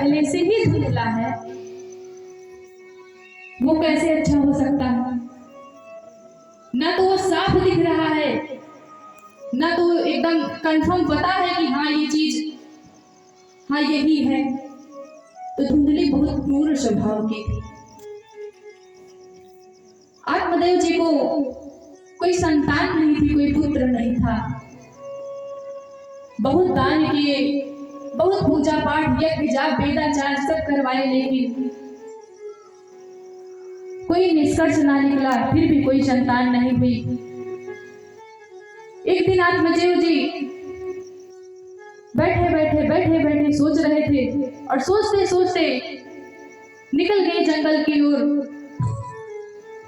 पहले से ही धुंधला है, वो कैसे अच्छा हो सकता है? ना तो वो साफ दिख रहा है, ना तो एकदम कंफर्म पता है कि हाँ ये चीज हाँ यही है। तो धुंधली बहुत क्रूर स्वभाव की थी। आत्मदेव जी को कोई संतान नहीं थी, कोई पुत्र नहीं था। बहुत दान किए, बहुत पूजा पाठ यज्ञ जाप वेदाचार सब करवाए, लेकिन कोई निष्कर्ष ना निकला, फिर भी कोई संतान नहीं हुई। एक दिन आत्मदेव जी बैठे सोच रहे थे और सोचते सोचते निकल गए जंगल की ओर।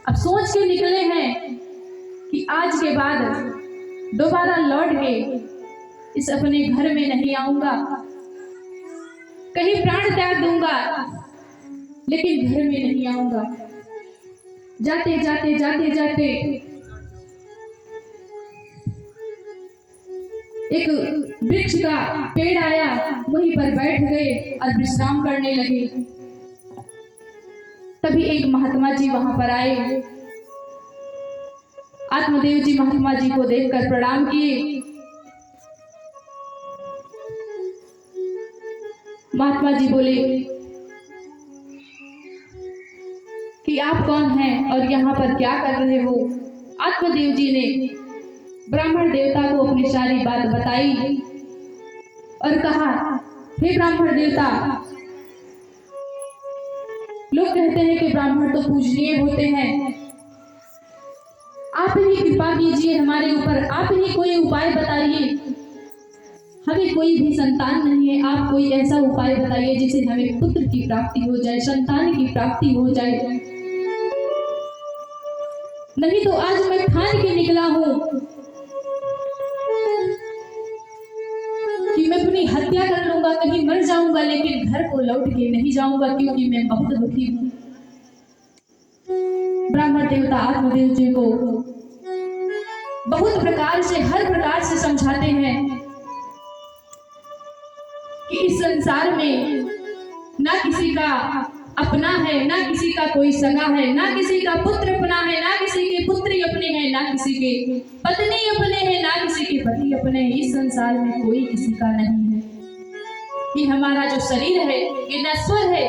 अब सोच के निकले हैं कि आज के बाद दोबारा लौट के इस अपने घर में नहीं आऊंगा, कहीं प्राण त्याग दूंगा, लेकिन घर में नहीं आऊंगा। जाते जाते जाते जाते एक वृक्ष का पेड़ आया, वहीं पर बैठ गए और विश्राम करने लगे। तभी एक महात्मा जी वहां पर आए। आत्मदेव जी महात्मा जी को देखकर प्रणाम किए। महात्मा जी बोले कि आप कौन हैं और यहाँ पर क्या कर रहे हो? आत्मदेव जी ने ब्राह्मण देवता को अपनी सारी बात बताई और कहा, हे ब्राह्मण देवता, लोग कहते हैं कि ब्राह्मण तो पूजनीय होते हैं, आप ही कृपा कीजिए हमारे ऊपर, आप ही कोई उपाय बताइए। हमें कोई भी संतान नहीं है, आप कोई ऐसा उपाय बताइए जिससे हमें पुत्र की प्राप्ति हो जाए, संतान की प्राप्ति हो जाए। नहीं तो आज मैं ठान के निकला हूं कि मैं अपनी हत्या कर लूंगा, कहीं मर जाऊंगा, लेकिन घर को लौट के नहीं जाऊंगा, क्योंकि मैं बहुत दुखी हूं। ब्राह्मण देवता आत्मदेव जी को बहुत प्रकार से, हर प्रकार से समझाते हैं कि इस संसार में ना किसी का अपना है, ना किसी का कोई सगा है, ना किसी का पुत्र अपना है, ना किसी के पुत्री अपने हैं, ना किसी के पत्नी अपने हैं, ना किसी के पति अपने हैं। इस संसार में कोई किसी का नहीं है। कि हमारा जो शरीर है ये नश्वर है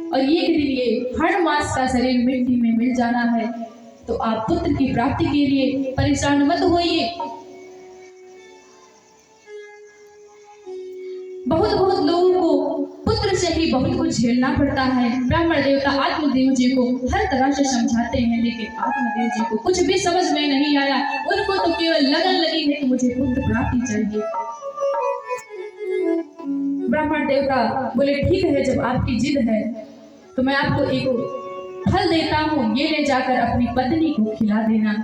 और एक दिन ये हर मास का शरीर मिट्टी में मिल जाना है। तो आप पुत्र की प्राप्ति के लिए परेशान मत होइए। बहुत लोगों को पुत्र से ही बहुत कुछ झेलना पड़ता है। ब्राह्मण देवता आत्मदेव जी को हर तरह से समझाते हैं, लेकिन आत्मदेव जी को कुछ भी समझ में नहीं आया। उनको तो केवल लगन लगी है कि मुझे पुत्र प्राप्ति चाहिए। ब्राह्मण देवता बोले, ठीक है, जब आपकी जिद है तो मैं आपको एक फल देता हूँ, ये ले जाकर अपनी पत्नी को खिला देना।